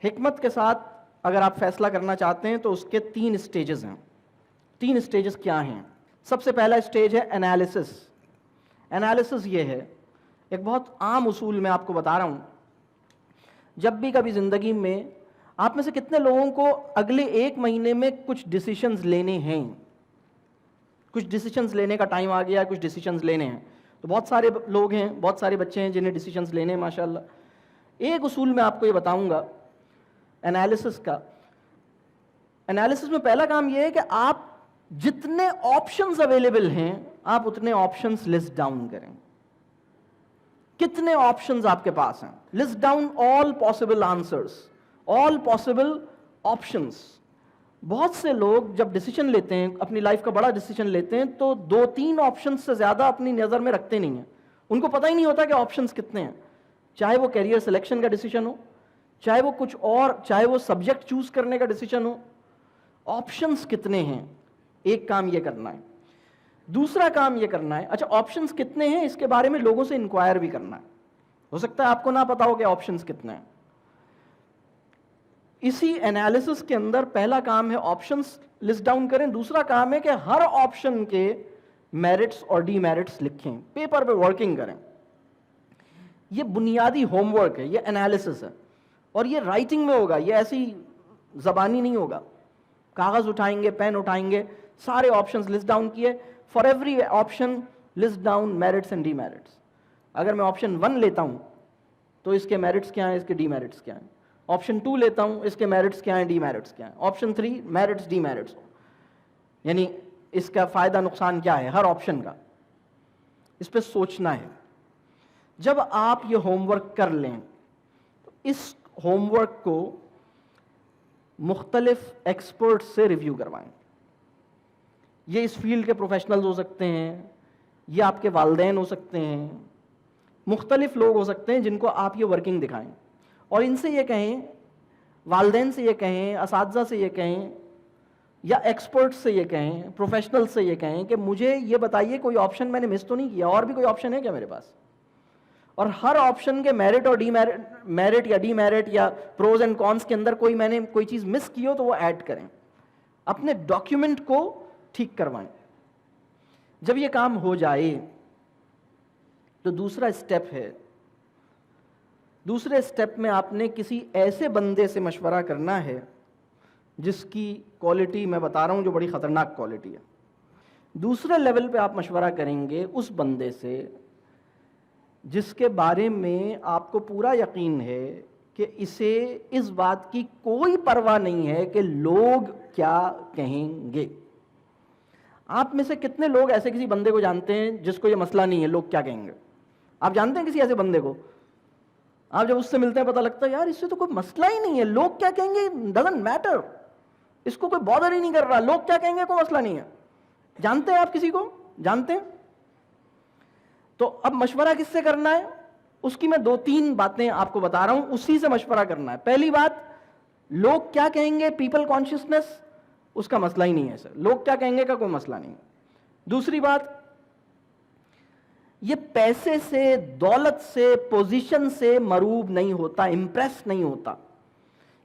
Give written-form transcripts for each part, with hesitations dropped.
حکمت کے ساتھ اگر آپ فیصلہ کرنا چاہتے ہیں تو اس کے 3 سٹیجز ہیں. 3 سٹیجز کیا ہیں؟ سب سے پہلا سٹیج ہے انالیسس. انالیسس یہ ہے، ایک بہت عام اصول میں آپ کو بتا رہا ہوں. جب بھی کبھی زندگی میں آپ میں سے کتنے لوگوں کو اگلے 1 مہینے میں کچھ ڈیسیشنز لینے ہیں، کچھ ڈیسیشنز لینے کا ٹائم آ گیا، کچھ ڈیسیشنز لینے ہیں؟ تو بہت سارے لوگ ہیں، بہت سارے بچے ہیں جنہیں ڈیسیشنز لینے ہیں ماشاءاللہ. ایک اصول میں آپ کو یہ بتاؤں گا انالیسس کا. انالیسس میں پہلا کام یہ ہے کہ آپ جتنے آپشنز اویلیبل ہیں آپ اتنے آپشنز لسٹ ڈاؤن کریں. کتنے آپشنز آپ کے پاس ہیں؟ List down all possible answers, all possible options. بہت سے لوگ جب ڈیسیشن لیتے ہیں، اپنی لائف کا بڑا ڈیسیشن لیتے ہیں، تو 2-3 آپشنز سے زیادہ اپنی نظر میں رکھتے نہیں ہیں. ان کو پتہ ہی نہیں ہوتا کہ آپشنز کتنے ہیں. چاہے وہ کیریئر سلیکشن کا ڈیسیشن ہو، چاہے وہ کچھ اور، چاہے وہ سبجیکٹ چوز کرنے کا ڈیسیشن ہو، آپشنز کتنے ہیں. ایک کام یہ کرنا ہے. دوسرا کام یہ کرنا ہے، اچھا آپشنز کتنے ہیں اس کے بارے میں لوگوں سے انکوائر بھی کرنا ہے. ہو سکتا ہے آپ کو نہ پتا ہو کہ آپشنز کتنے ہیں. اسی انالیسس کے اندر پہلا کام ہے آپشنز لسٹ ڈاؤن کریں. دوسرا کام ہے کہ ہر آپشن کے میرٹس اور ڈی میرٹس لکھیں، پیپر پہ ورکنگ کریں. یہ بنیادی ہوم ورک ہے، یہ انالیسس ہے. اور یہ رائٹنگ میں ہوگا، یہ ایسی زبانی نہیں ہوگا. کاغذ اٹھائیں گے، پین اٹھائیں گے، سارے آپشنز لسٹ ڈاؤن کیے. For every option list down merits and D merits. اگر میں آپشن 1 لیتا ہوں تو اس کے میرٹس کیا ہیں، اس کے ڈی میرٹس کیا ہیں. آپشن 2 لیتا ہوں، اس کے میرٹس کیا ہیں، ڈی میرٹس کیا ہیں. آپشن 3 میرٹس ڈی میرٹس، یعنی اس کا فائدہ نقصان کیا ہے ہر آپشن کا. اس پہ سوچنا ہے. جب آپ یہ ہوم ورک کر لیں تو اس ہوم ورک کو مختلف ایکسپرٹس سے ریویو کروائیں. یہ اس فیلڈ کے پروفیشنلز ہو سکتے ہیں، یہ آپ کے والدین ہو سکتے ہیں، مختلف لوگ ہو سکتے ہیں جن کو آپ یہ ورکنگ دکھائیں. اور ان سے یہ کہیں، والدین سے یہ کہیں، اساتذہ سے یہ کہیں، یا ایکسپرٹ سے یہ کہیں، پروفیشنل سے یہ کہیں کہ مجھے یہ بتائیے کوئی آپشن میں نے مس تو نہیں کیا، اور بھی کوئی آپشن ہے کیا میرے پاس. اور ہر آپشن کے میرٹ اور ڈی میرٹ یا ڈی میرٹ یا پروز اینڈ کونس کے اندر میں نے کوئی چیز مس کی ہو تو وہ ایڈ کریں. اپنے ڈاکیومنٹ کو ٹھیک کروائیں. جب یہ کام ہو جائے تو دوسرا اسٹیپ ہے، دوسرے اسٹیپ میں آپ نے کسی ایسے بندے سے مشورہ کرنا ہے جس کی کوالٹی میں بتا رہا ہوں جو بڑی خطرناک کوالٹی ہے. دوسرے لیول پہ آپ مشورہ کریں گے اس بندے سے جس کے بارے میں آپ کو پورا یقین ہے کہ اسے اس بات کی کوئی پرواہ نہیں ہے کہ لوگ کیا کہیں گے. آپ میں سے کتنے لوگ ایسے کسی بندے کو جانتے ہیں جس کو یہ مسئلہ نہیں ہے لوگ کیا کہیں گے؟ آپ جانتے ہیں کسی ایسے بندے کو؟ آپ جب اس سے ملتے ہیں پتہ لگتا ہے یار اس سے تو کوئی مسئلہ ہی نہیں ہے، لوگ کیا کہیں گے ڈزنٹ میٹر، اس کو کوئی بادر ہی نہیں کر رہا، لوگ کیا کہیں گے کوئی مسئلہ نہیں ہے. جانتے ہیں آپ کسی کو؟ جانتے ہیں؟ تو اب مشورہ کس سے کرنا ہے اس کی میں 2-3 باتیں آپ کو بتا رہا ہوں، اسی سے مشورہ کرنا ہے. پہلی بات، لوگ کیا کہیں گے، پیپل کانشیسنس، اس کا مسئلہ ہی نہیں ہے سر، لوگ کیا کہیں گے کا کوئی مسئلہ نہیں. دوسری بات، یہ پیسے سے، دولت سے، پوزیشن سے مروب نہیں ہوتا، امپریس نہیں ہوتا.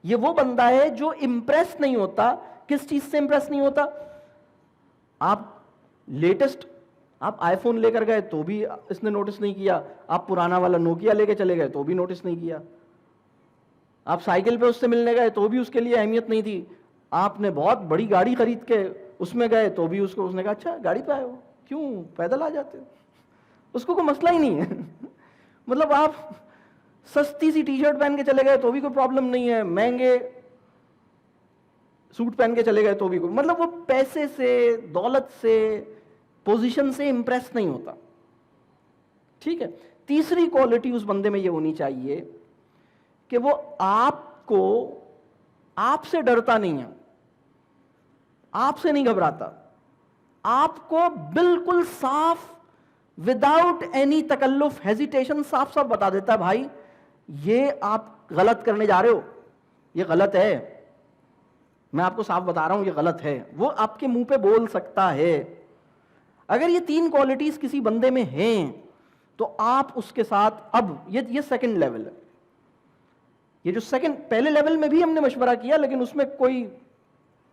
یہ وہ بندہ ہے جو امپریس نہیں ہوتا. کس چیز سے امپریس نہیں ہوتا؟ آپ لیٹسٹ آپ آئی فون لے کر گئے تو بھی اس نے نوٹس نہیں کیا، آپ پرانا والا نوکیا لے کے چلے گئے تو بھی نوٹس نہیں کیا، آپ سائیکل پہ اس سے ملنے گئے تو بھی اس کے لیے اہمیت نہیں تھی، آپ نے بہت بڑی گاڑی خرید کے اس میں گئے تو بھی اس نے کہا اچھا گاڑی پہ آئے ہو، کیوں پیدل آ جاتے ہو، اس کو کوئی مسئلہ ہی نہیں ہے. مطلب آپ سستی سی ٹی شرٹ پہن کے چلے گئے تو بھی کوئی پرابلم نہیں ہے، مہنگے سوٹ پہن کے چلے گئے تو بھی کوئی، مطلب وہ پیسے سے، دولت سے، پوزیشن سے امپریس نہیں ہوتا. ٹھیک ہے. تیسری کوالٹی اس بندے میں یہ ہونی چاہیے کہ وہ آپ سے ڈرتا نہیں ہے، آپ سے نہیں گھبراتا، آپ کو بالکل صاف وداؤٹ اینی تکلف، ہیزیٹیشن صاف صاف بتا دیتا ہے بھائی یہ آپ غلط کرنے جا رہے ہو، یہ غلط ہے، میں آپ کو صاف بتا رہا ہوں یہ غلط ہے. وہ آپ کے منہ پہ بول سکتا ہے. اگر یہ 3 کوالٹیز کسی بندے میں ہیں تو آپ اس کے ساتھ، اب یہ سیکنڈ لیول ہے. یہ جو سیکنڈ، پہلے لیول میں بھی ہم نے مشورہ کیا لیکن اس میں کوئی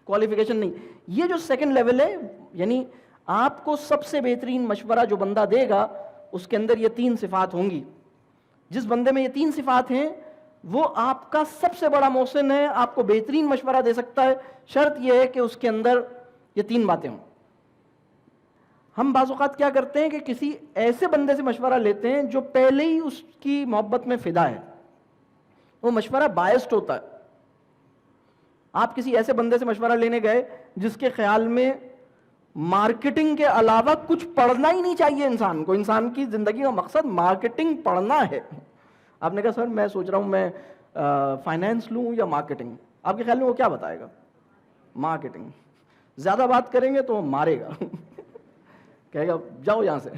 کوالیفیکیشن نہیں. یہ جو سیکنڈ لیول ہے، یعنی آپ کو سب سے بہترین مشورہ جو بندہ دے گا اس کے اندر یہ 3 صفات ہوں گی. جس بندے میں یہ 3 صفات ہیں وہ آپ کا سب سے بڑا محسن ہے، آپ کو بہترین مشورہ دے سکتا ہے. شرط یہ ہے کہ اس کے اندر یہ 3 باتیں ہوں. ہم بعض اوقات کیا کرتے ہیں کہ کسی ایسے بندے سے مشورہ لیتے ہیں جو پہلے ہی اس کی محبت میں فدا ہے، وہ مشورہ بائسڈ ہوتا ہے. آپ کسی ایسے بندے سے مشورہ لینے گئے جس کے خیال میں مارکیٹنگ کے علاوہ کچھ پڑھنا ہی نہیں چاہیے انسان کو، انسان کی زندگی کا مقصد مارکیٹنگ پڑھنا ہے. آپ نے کہا سر میں سوچ رہا ہوں میں فائنینس لوں یا مارکیٹنگ، آپ کے خیال میں وہ کیا بتائے گا؟ مارکیٹنگ. زیادہ بات کریں گے تو وہ مارے گا کہے گا جاؤ یہاں سے.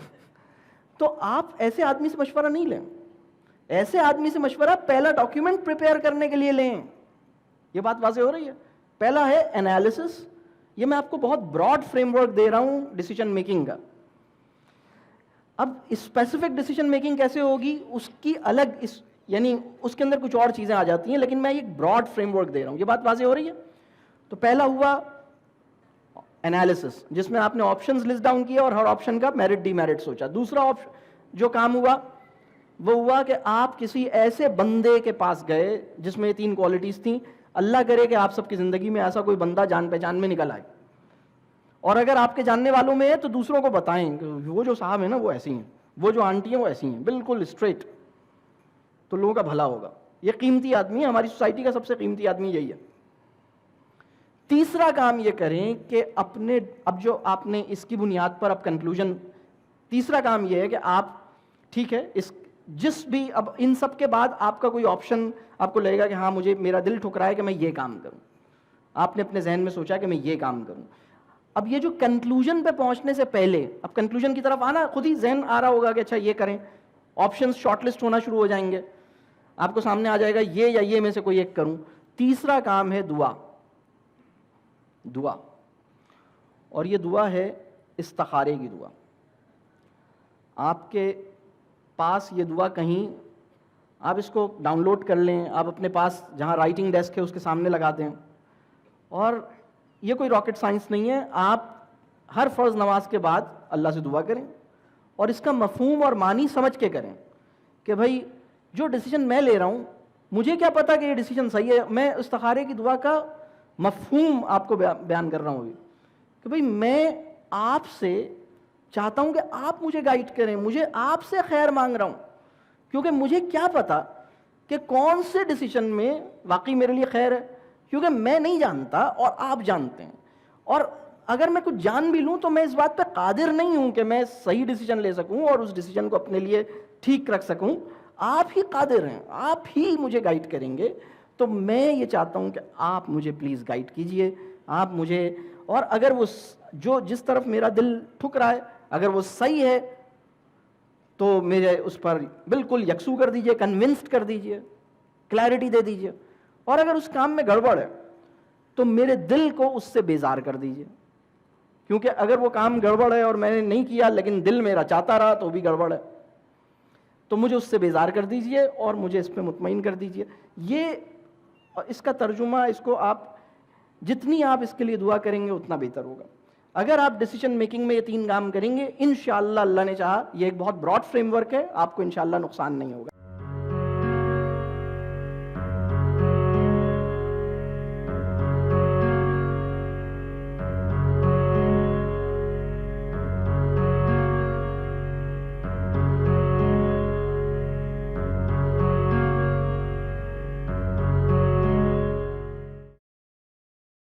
تو آپ ایسے آدمی سے مشورہ نہیں لیں. ایسے آدمی سے مشورہ پہلا ڈاکیومنٹ پریپیئر کرنے کے لیے لیں. یہ بات واضح ہو رہی ہے؟ پہلا ہے انالیسس. یہ میں آپ کو بہت براڈ فریم ورک دے رہا ہوں ڈیسیجن میکنگ کا. اب اسپیسیفک ڈیسیجن میکنگ کیسے ہوگی اس کی الگ یعنی اس کے اندر کچھ اور چیزیں آ جاتی ہیں، لیکن میں ایک براڈ فریم ورک دے رہا ہوں. یہ بات واضح ہو رہی ہے؟ تو پہلا ہوا انالیسس، جس میں آپ نے آپشنز لسٹ ڈاؤن کیا اور ہر آپشن کا میرٹ ڈی میرٹ سوچا. دوسرا جو کام ہوا وہ ہوا کہ آپ کسی ایسے بندے کے پاس گئے جس میں یہ 3 کوالٹیز تھیں. اللہ کرے کہ آپ سب کی زندگی میں ایسا کوئی بندہ جان پہچان میں نکل آئے، اور اگر آپ کے جاننے والوں میں ہے تو دوسروں کو بتائیں کہ وہ جو صاحب ہیں نا وہ ایسی ہیں، وہ جو آنٹی ہیں وہ ایسی ہیں، بالکل اسٹریٹ. تو لوگوں کا بھلا ہوگا. یہ قیمتی آدمی ہے، ہماری سوسائٹی کا سب سے قیمتی آدمی یہی ہے. تیسرا کام یہ کریں کہ اب جو آپ نے اس کی بنیاد پر اب کنکلوژن، تیسرا کام یہ ہے کہ آپ ٹھیک ہے جس بھی اب ان سب کے بعد آپ کا کوئی آپشن آپ کو لگے گا کہ ہاں مجھے میرا دل ٹھکرا ہے کہ میں یہ کام کروں. آپ نے اپنے ذہن میں سوچا کہ میں یہ کام کروں. اب یہ جو کنکلوژن پہ پہنچنے سے پہلے، اب کنکلوژن کی طرف آنا خود ہی ذہن آ رہا ہوگا کہ اچھا یہ کریں. آپشنز شارٹ لسٹ ہونا شروع ہو جائیں گے، آپ کو سامنے آ جائے گا یہ یا یہ میں سے کوئی ایک کروں. تیسرا کام ہے دعا. اور یہ دعا ہے استخارے کی دعا. آپ کے پاس یہ دعا کہیں، آپ اس کو ڈاؤن لوڈ کر لیں، آپ اپنے پاس جہاں رائٹنگ ڈیسک ہے اس کے سامنے لگا دیں. اور یہ کوئی راکٹ سائنس نہیں ہے. آپ ہر فرض نماز کے بعد اللہ سے دعا کریں اور اس کا مفہوم اور معنی سمجھ کے کریں کہ بھائی جو ڈیسیجن میں لے رہا ہوں مجھے کیا پتا کہ یہ ڈیسیجن صحیح ہے. میں استخارے کی دعا کا مفہوم آپ کو بیان کر رہا ہوں کہ بھائی میں آپ سے چاہتا ہوں کہ آپ مجھے گائیڈ کریں، مجھے آپ سے خیر مانگ رہا ہوں، کیونکہ مجھے کیا پتا کہ کون سے ڈیسیجن میں واقعی میرے لیے خیر ہے، کیونکہ میں نہیں جانتا اور آپ جانتے ہیں. اور اگر میں کچھ جان بھی لوں تو میں اس بات پہ قادر نہیں ہوں کہ میں صحیح ڈیسیجن لے سکوں اور اس ڈیسیجن کو اپنے لیے ٹھیک رکھ سکوں. آپ ہی قادر ہیں، آپ ہی مجھے گائیڈ کریں گے. تو میں یہ چاہتا ہوں کہ آپ مجھے پلیز گائیڈ کیجئے، آپ مجھے، اور اگر وہ جس طرف میرا دل ٹھک رہا ہے اگر وہ صحیح ہے تو میرے اس پر بالکل یکسو کر دیجئے، کنونسڈ کر دیجئے، کلیئرٹی دے دیجئے. اور اگر اس کام میں گڑبڑ ہے تو میرے دل کو اس سے بیزار کر دیجئے، کیونکہ اگر وہ کام گڑبڑ ہے اور میں نے نہیں کیا لیکن دل میرا چاہتا رہا تو بھی گڑبڑ ہے. تو مجھے اس سے بیزار کر دیجئے اور مجھے اس پہ مطمئن کر دیجئے. یہ اس کا ترجمہ، اس کو آپ جتنی آپ اس کے لیے دعا کریں گے اتنا بہتر ہوگا. اگر آپ ڈیسیجن میکنگ میں یہ 3 کام کریں گے انشاءاللہ، اللہ نے چاہا، یہ ایک بہت براڈ فریم ورک ہے، آپ کو انشاءاللہ نقصان نہیں ہوگا.